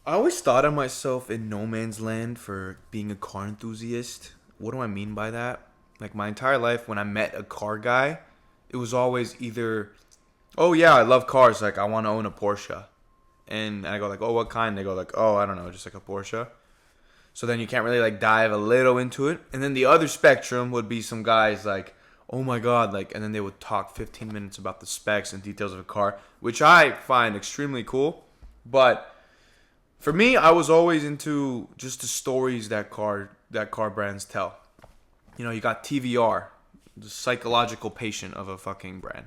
I always thought of myself in no man's land for being a car enthusiast. What do I mean by that? Like my entire life, when I met a car guy, it was always either, oh yeah, I love cars. Like I want to own a Porsche, and I go like, oh, what kind? They go like, oh, I don't know, just like a Porsche. So then you can't really like dive a little into it. And then the other spectrum would be some guys like, oh my god, like, and then they would talk 15 minutes about the specs and details of a car, which I find extremely cool. But for me, I was always into just the stories that car brands tell. You know, you got TVR, the psychological patient of a fucking brand.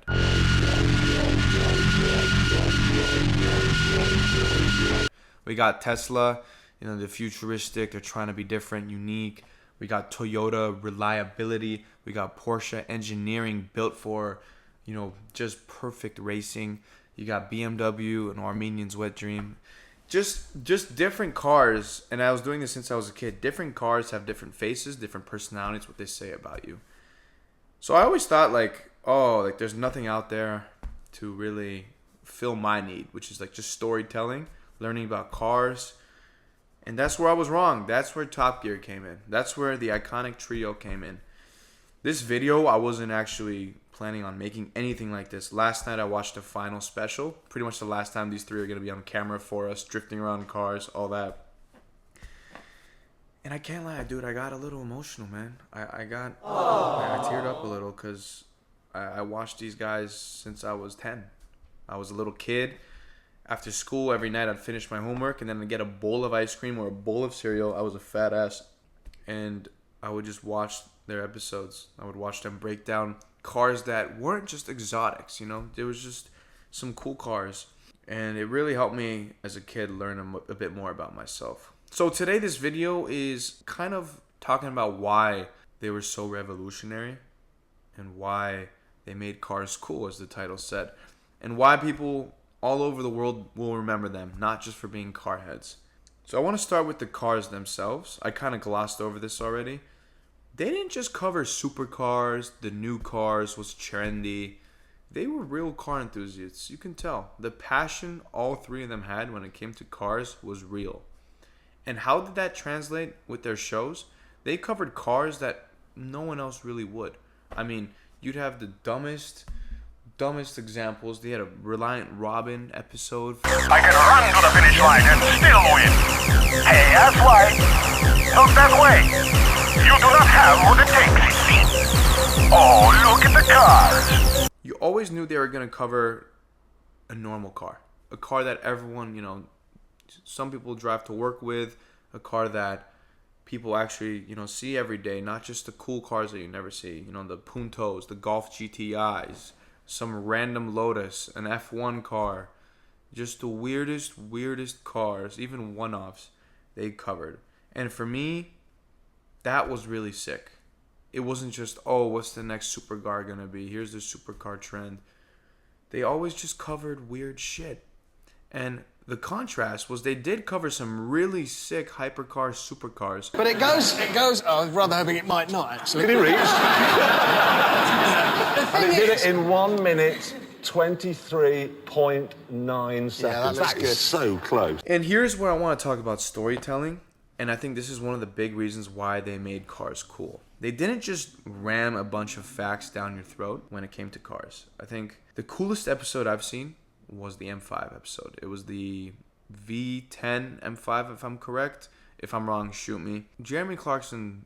We got Tesla, you know, the futuristic, they're trying to be different, unique. We got Toyota, reliability. We got Porsche, engineering, built for, you know, just perfect racing. You got BMW, an Armenian's wet dream. Just different cars, and I was doing this since I was a kid. Different cars have different faces, different personalities, what they say about you. So I always thought like, oh, like there's nothing out there to really fill my need, which is like just storytelling, learning about cars. And that's where I was wrong. That's where Top Gear came in. That's where the iconic trio came in. This video, I wasn't actually planning on making anything like this. Last night I watched the final special. Pretty much the last time these three are going to be on camera for us, drifting around cars, all that. And I can't lie, dude, I got a little emotional, man. I teared up a little because I watched these guys since I was 10. I was a little kid. After school, every night I'd finish my homework and then I'd get a bowl of ice cream or a bowl of cereal. I was a fat ass. And I would just watch their episodes. I would watch them break down cars that weren't just exotics, you know. There was just some cool cars. And it really helped me as a kid learn a bit more about myself. So today this video is kind of talking about why they were so revolutionary and why they made cars cool, as the title said. And why people all over the world will remember them, not just for being car heads. So I want to start with the cars themselves. I kind of glossed over this already. They didn't just cover supercars, the new cars was trendy. They were real car enthusiasts, you can tell. The passion all three of them had when it came to cars was real. And how did that translate with their shows? They covered cars that no one else really would. I mean, you'd have the dumbest examples. They had a Reliant Robin episode. I can run to the finish line and still win. Hey, that's right. Look that way. You do not have what it takes, it seems. Oh, look at the cars. You always knew they were going to cover a normal car. A car that everyone, you know, some people drive to work with. A car that people actually, you know, see every day. Not just the cool cars that you never see. You know, the Puntos, the Golf GTIs. Some random Lotus, an F1 car, just the weirdest cars, even one-offs they covered. And for me, that was really sick. It wasn't just, oh, what's the next supercar gonna be? Here's the supercar trend. They always just covered weird shit. And the contrast was they did cover some really sick hypercars, supercars. But it goes, oh, I was rather hoping it might not, actually. Did he reach? And it did it in 1 minute, 23.9 seconds. Yeah, that looks good. Is so close. And here's where I want to talk about storytelling. And I think this is one of the big reasons why they made cars cool. They didn't just ram a bunch of facts down your throat when it came to cars. I think the coolest episode I've seen was the M5 episode. It was the V10 M5, if I'm correct. If I'm wrong, shoot me. Jeremy Clarkson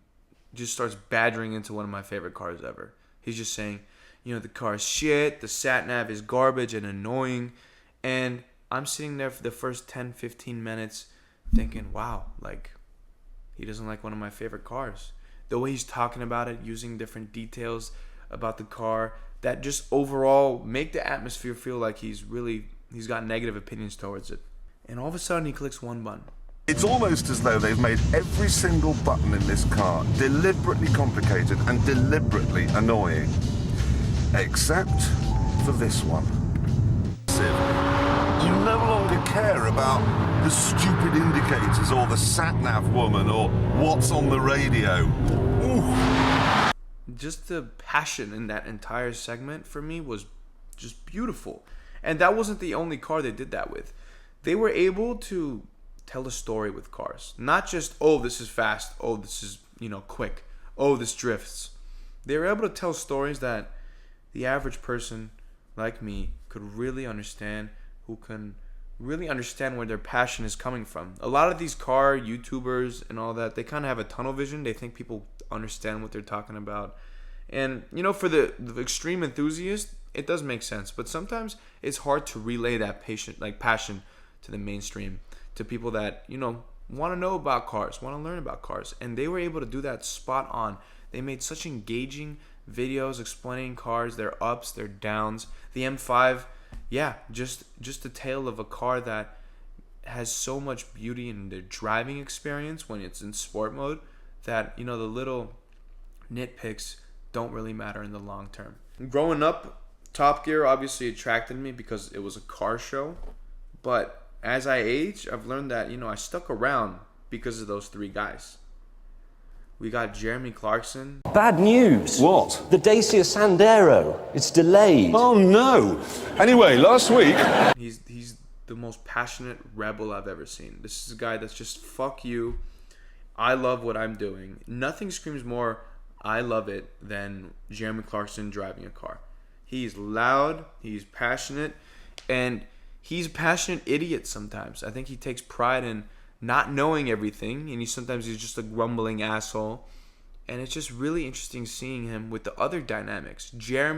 just starts badgering into one of my favorite cars ever. He's just saying, you know, the car's shit, the sat-nav is garbage and annoying. And I'm sitting there for the first 10, 15 minutes thinking, wow, like, he doesn't like one of my favorite cars. The way he's talking about it, using different details about the car, that just overall make the atmosphere feel like he's got negative opinions towards it. And all of a sudden he clicks one button. It's almost as though they've made every single button in this car deliberately complicated and deliberately annoying. Except for this one. You no longer care about the stupid indicators or the sat-nav woman or what's on the radio. Ooh. Just the passion in that entire segment for me was just beautiful. And that wasn't the only car they did that with. They were able to tell a story with cars. Not just, oh, this is fast. Oh, this is, quick. Oh, this drifts. They were able to tell stories that the average person like me could really understand, who can really understand where their passion is coming from. A lot of these car YouTubers and all that, they kind of have a tunnel vision. They think people understand what they're talking about. And, for the extreme enthusiast, it does make sense. But sometimes it's hard to relay that passion to the mainstream, to people that, want to know about cars, want to learn about cars. And they were able to do that spot on. They made such engaging videos explaining cars, their ups, their downs. The M5, yeah, just a tale of a car that has so much beauty in the driving experience when it's in sport mode that, the little nitpicks don't really matter in the long term. Growing up, Top Gear obviously attracted me because it was a car show. But as I age, I've learned that, I stuck around because of those three guys. We got Jeremy Clarkson. Bad news. What? The Dacia Sandero. It's delayed. Oh no. Anyway, last week. He's the most passionate rebel I've ever seen. This is a guy that's just, fuck you. I love what I'm doing. Nothing screams more I love it than Jeremy Clarkson driving a car. He's loud, he's passionate, and he's a passionate idiot sometimes. I think he takes pride in not knowing everything, and sometimes he's just a grumbling asshole. And it's just really interesting seeing him with the other dynamics. James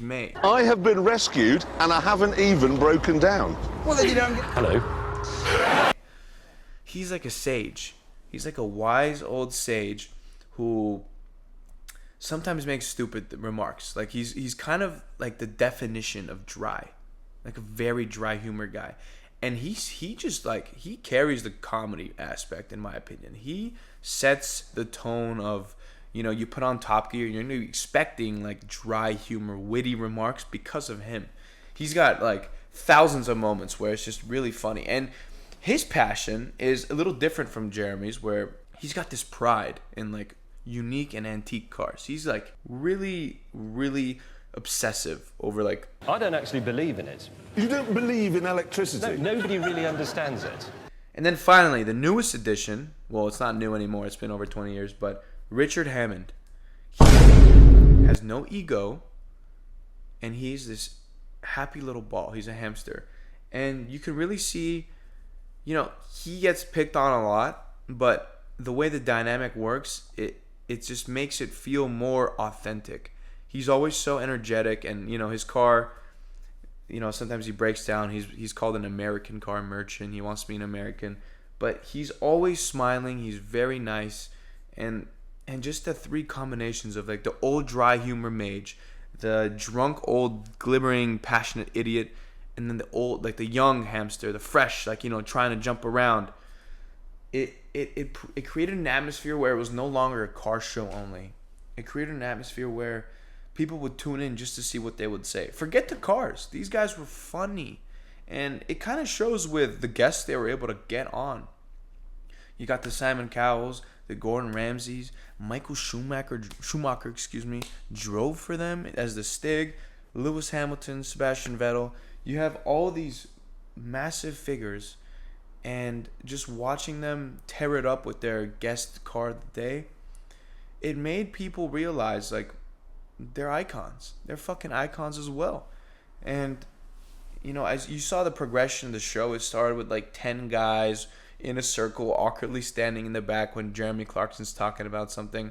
May. I have been rescued and I haven't even broken down. Well, then you don't get... Hello. He's like a sage. He's like a wise old sage who sometimes makes stupid remarks. Like he's kind of like the definition of dry, like a very dry humor guy. And he carries the comedy aspect, in my opinion. He sets the tone of, you put on Top Gear, you're gonna be expecting like dry humor, witty remarks because of him. He's got like thousands of moments where it's just really funny. And his passion is a little different from Jeremy's, where he's got this pride in like unique and antique cars. He's like really, really obsessive over like... I don't actually believe in it. You don't believe in electricity? No, nobody really understands it. And then finally, the newest addition, well, it's not new anymore, it's been over 20 years, but Richard Hammond. He has no ego, and he's this happy little ball. He's a hamster. And you can really see, he gets picked on a lot, but the way the dynamic works, it just makes it feel more authentic. He's always so energetic, and his car, sometimes he breaks down. He's called an American car merchant. He wants to be an American, but he's always smiling. He's very nice, and just the three combinations of like the old dry humor mage, the drunk old glimmering passionate idiot, and then the old like the young hamster, the fresh trying to jump around. It created an atmosphere where it was no longer a car show only. It created an atmosphere where people would tune in just to see what they would say. Forget the cars. These guys were funny. And it kind of shows with the guests they were able to get on. You got the Simon Cowells, the Gordon Ramsays, Michael Schumacher, drove for them as the Stig, Lewis Hamilton, Sebastian Vettel. You have all these massive figures, and just watching them tear it up with their guest car of the day, it made people realize like they're icons. They're fucking icons as well. And as you saw the progression of the show, it started with like 10 guys in a circle awkwardly standing in the back when Jeremy Clarkson's talking about something,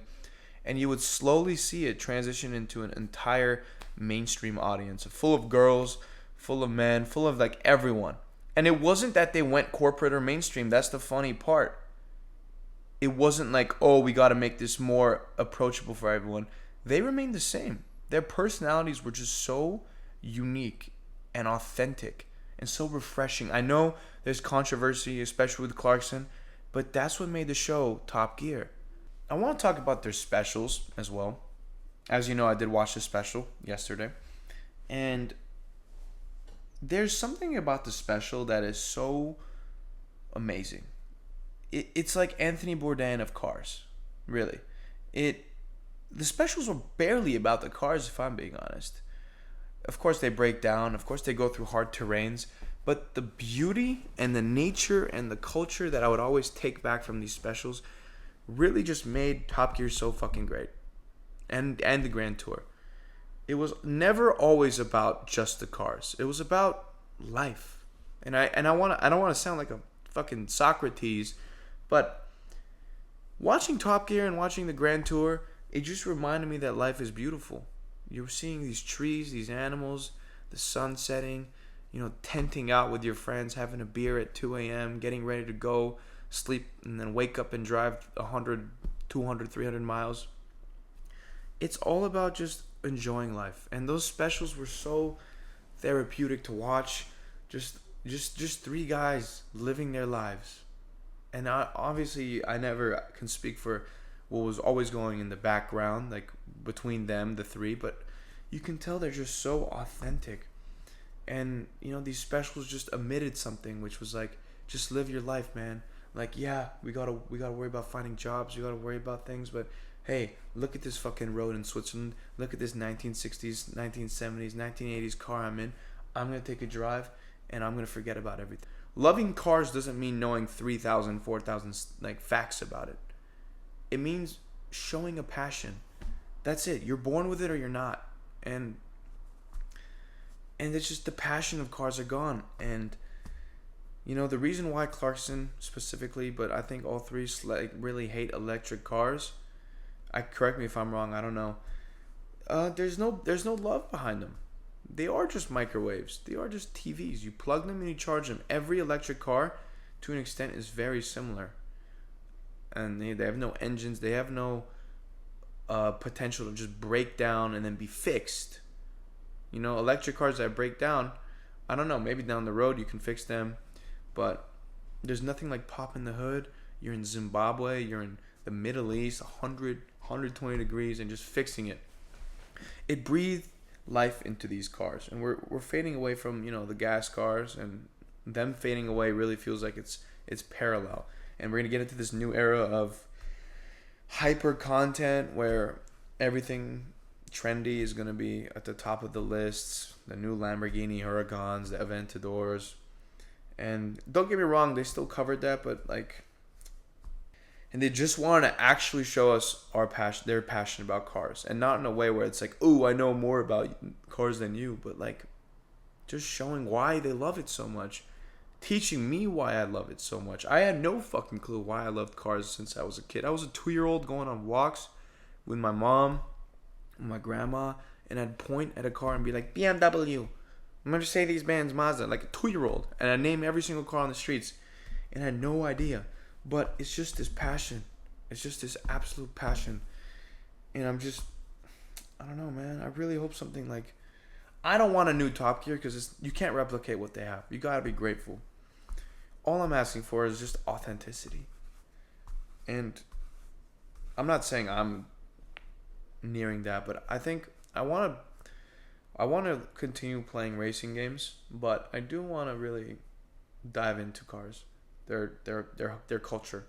and you would slowly see it transition into an entire mainstream audience full of girls, full of men, full of like everyone. And it wasn't that they went corporate or mainstream. That's the funny part. It wasn't like, oh, we got to make this more approachable for everyone. They remained the same. Their personalities were just so unique and authentic and so refreshing. I know there's controversy, especially with Clarkson, but that's what made the show Top Gear. I want to talk about their specials as well. As you know, I did watch the special yesterday. And there's something about the special that is so amazing. It's like Anthony Bourdain of cars, really. The specials were barely about the cars, if I'm being honest. Of course, they break down. Of course, they go through hard terrains. But the beauty and the nature and the culture that I would always take back from these specials really just made Top Gear so fucking great. And the Grand Tour. It was never always about just the cars. It was about life. And I don't want to sound like a fucking Socrates, but watching Top Gear and watching the Grand Tour, it just reminded me that life is beautiful. You're seeing these trees, these animals, the sun setting, tenting out with your friends, having a beer at 2 a.m., getting ready to go sleep, and then wake up and drive 100, 200, 300 miles. It's all about just enjoying life. And those specials were so therapeutic to watch. Just three guys living their lives. And obviously, I never can speak for what was always going in the background, like between them, the three, but you can tell they're just so authentic. And, these specials just emitted something, which was like, just live your life, man. Like, yeah, we gotta worry about finding jobs, we gotta worry about things, but hey, look at this fucking road in Switzerland. Look at this 1960s, 1970s, 1980s car I'm in. I'm gonna take a drive, and I'm gonna forget about everything. Loving cars doesn't mean knowing 3,000, 4,000 facts about it. It means showing a passion. That's it. You're born with it or you're not. And it's just the passion of cars are gone. And the reason why Clarkson specifically, but I think all three really hate electric cars. Correct me if I'm wrong. I don't know. There's no love behind them. They are just microwaves. They are just TVs. You plug them and you charge them. Every electric car, to an extent, is very similar. And they have no engines. They have no potential to just break down and then be fixed. Electric cars that break down, I don't know. Maybe down the road you can fix them. But there's nothing like popping the hood. You're in Zimbabwe. You're in the Middle East, 100, 120 degrees, and just fixing it. It breathed life into these cars, and we're fading away from the gas cars, and them fading away really feels like it's parallel. And we're gonna get into this new era of hyper content where everything trendy is gonna be at the top of the lists. The new Lamborghini Huracans, the Aventadors, and don't get me wrong, they still covered that, but and they just want to actually show us their passion about cars, and not in a way where it's like, "Ooh, I know more about cars than you," but just showing why they love it so much, teaching me why I love it so much. I had no fucking clue why I loved cars since I was a kid. I was a 2-year-old going on walks with my mom and my grandma, and I'd point at a car and be like, BMW, Mercedes-Benz, Mazda, like a 2-year-old, and I'd name every single car on the streets, and I had no idea. But it's just this passion. It's just this absolute passion. And I don't know, man. I really hope something I don't want a new Top Gear because you can't replicate what they have. You gotta be grateful. All I'm asking for is just authenticity. And I'm not saying I'm nearing that, but I think I want to continue playing racing games, but I do want to really dive into cars. Their culture,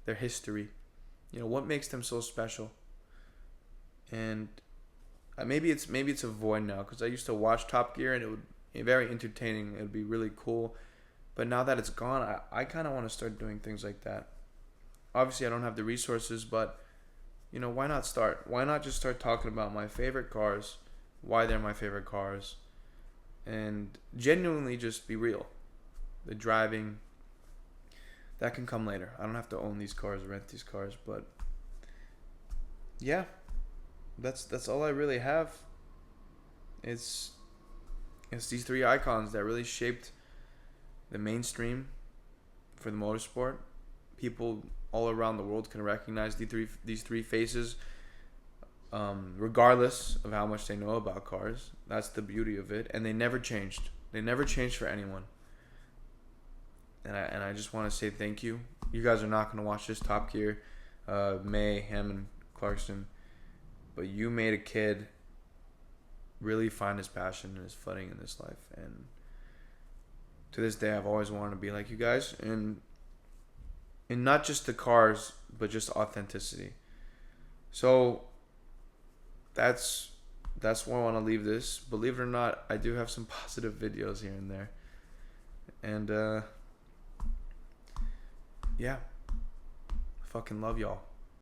their history, what makes them so special. And maybe it's a void now, because I used to watch Top Gear and it would be very entertaining. It would be really cool, but now that it's gone, I kind of want to start doing things like that. Obviously, I don't have the resources, but why not start? Why not just start talking about my favorite cars, why they're my favorite cars, and genuinely just be real. The driving, that can come later. I don't have to own these cars or rent these cars, but yeah, that's all I really have. It's these three icons that really shaped the mainstream for the motorsport. People all around the world can recognize these three faces, regardless of how much they know about cars. That's the beauty of it, and they never changed. They never changed for anyone. And I just want to say thank you. You guys are not going to watch this Top Gear, May, Hammond, Clarkson, but you made a kid really find his passion and his footing in this life. And to this day, I've always wanted to be like you guys, and not just the cars, but just authenticity. So that's where I want to leave this. Believe it or not, I do have some positive videos here and there. And yeah, fucking love y'all.